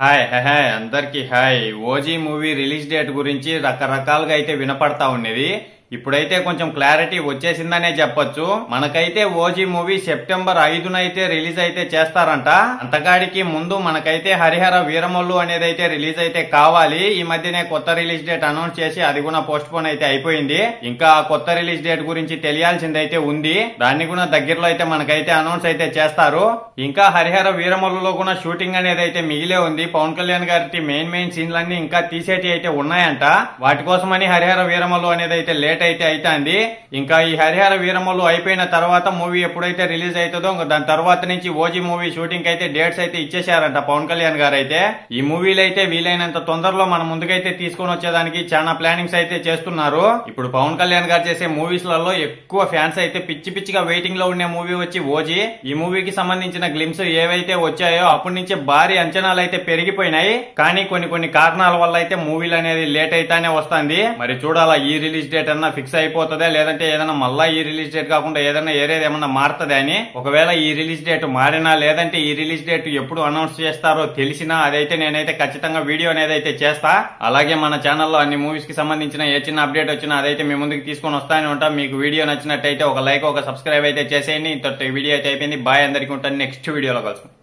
Hi hi hi అందరికి hi. OG movie release date గురించి రకరకాలుగా అయితే వినపడతా ఉన్నది. ఇప్పుడైతే కొంచెం క్లారిటీ వచ్చేసిందనే చెప్పొచ్చు. మనకైతే ఓజీ మూవీ సెప్టెంబర్ 5న అయితే రిలీజ్ అయితే చేస్తారంట. అంతకాడికి ముందు మనకైతే హరిహర వీరమల్లు అనేది అయితే రిలీజ్ అయితే కావాలి. ఈ మధ్యనే కొత్త రిలీజ్ డేట్ అనౌన్స్ చేసి అది కూడా పోస్ట్ పోన్ అయితే అయిపోయింది. ఇంకా కొత్త రిలీజ్ డేట్ గురించి తెలియాల్సిందైతే ఉంది. దాన్ని కూడా దగ్గరలో అయితే మనకైతే అనౌన్స్ అయితే చేస్తారు. ఇంకా హరిహర వీరమల్లులో కూడా షూటింగ్ అనేది అయితే మిగిలే ఉంది. పవన్ కళ్యాణ్ గారి మెయిన్ సీన్లన్నీ ఇంకా తీసేటి అయితే ఉన్నాయంట. వాటి కోసమని హరిహర వీరమల్లు అనేది అయితే లేట్ అయితే అవుతుంది. ఇంకా ఈ హరిహర వీరమల్లు అయిపోయిన తర్వాత మూవీ ఎప్పుడైతే రిలీజ్ అవుతుందో దాని తర్వాత నుంచి ఓజీ మూవీ షూటింగ్ అయితే డేట్స్ అయితే ఇచ్చేసారంట పవన్ కళ్యాణ్ గారు అయితే. ఈ మూవీలు అయితే వీలైనంత తొందరలో మన ముందుకైతే తీసుకొని వచ్చేదానికి చాలా ప్లానింగ్స్ అయితే చేస్తున్నారు. ఇప్పుడు పవన్ కళ్యాణ్ గారు చేసే మూవీస్ లలో ఎక్కువ ఫ్యాన్స్ అయితే పిచ్చిగా వెయిటింగ్ లో ఉండే మూవీ వచ్చి ఓజీ. ఈ మూవీకి సంబంధించిన గ్లిమ్స్ ఏవైతే వచ్చాయో అప్పటి నుంచి భారీ అంచనాలు అయితే పెరిగిపోయినాయి. కానీ కొన్ని కారణాల వల్ల అయితే మూవీలు అనేది లేట్ అయితేనే వస్తుంది. మరి చూడాలా ఈ రిలీజ్ డేట్ అన్నా ఫిక్స్ అయిపోతుందా, లేదంటే ఏదైనా మళ్ళా ఈ రిలీజ్ డేట్ కాకుండా ఏదైనా ఏమన్నా మారుతుందా అని. ఒకవేళ ఈ రిలీజ్ డేట్ మారినా లేదంటే ఈ రిలీజ్ డేట్ ఎప్పుడు అనౌన్స్ చేస్తారో తెలిసినా అదైతే నేనైతే ఖచ్చితంగా వీడియో అనేది అయితే చేస్తా. అలాగే మన ఛానల్లో అన్ని మూవీస్ కి సంబంధించిన ఏ చిన్న అప్డేట్ వచ్చినా అదైతే మీ ముందుకు తీసుకొని వస్తానే ఉంటాం. మీకు వీడియో నచ్చినట్టయితే ఒక లైక్ ఒక సబ్స్క్రైబ్ అయితే చేసేయండి. ఇంత వీడియో అయితే అయిపోయింది. బాయ్ అందరికీ ఉంటాను. నెక్స్ట్ వీడియోలో కలుసుకుంటాం.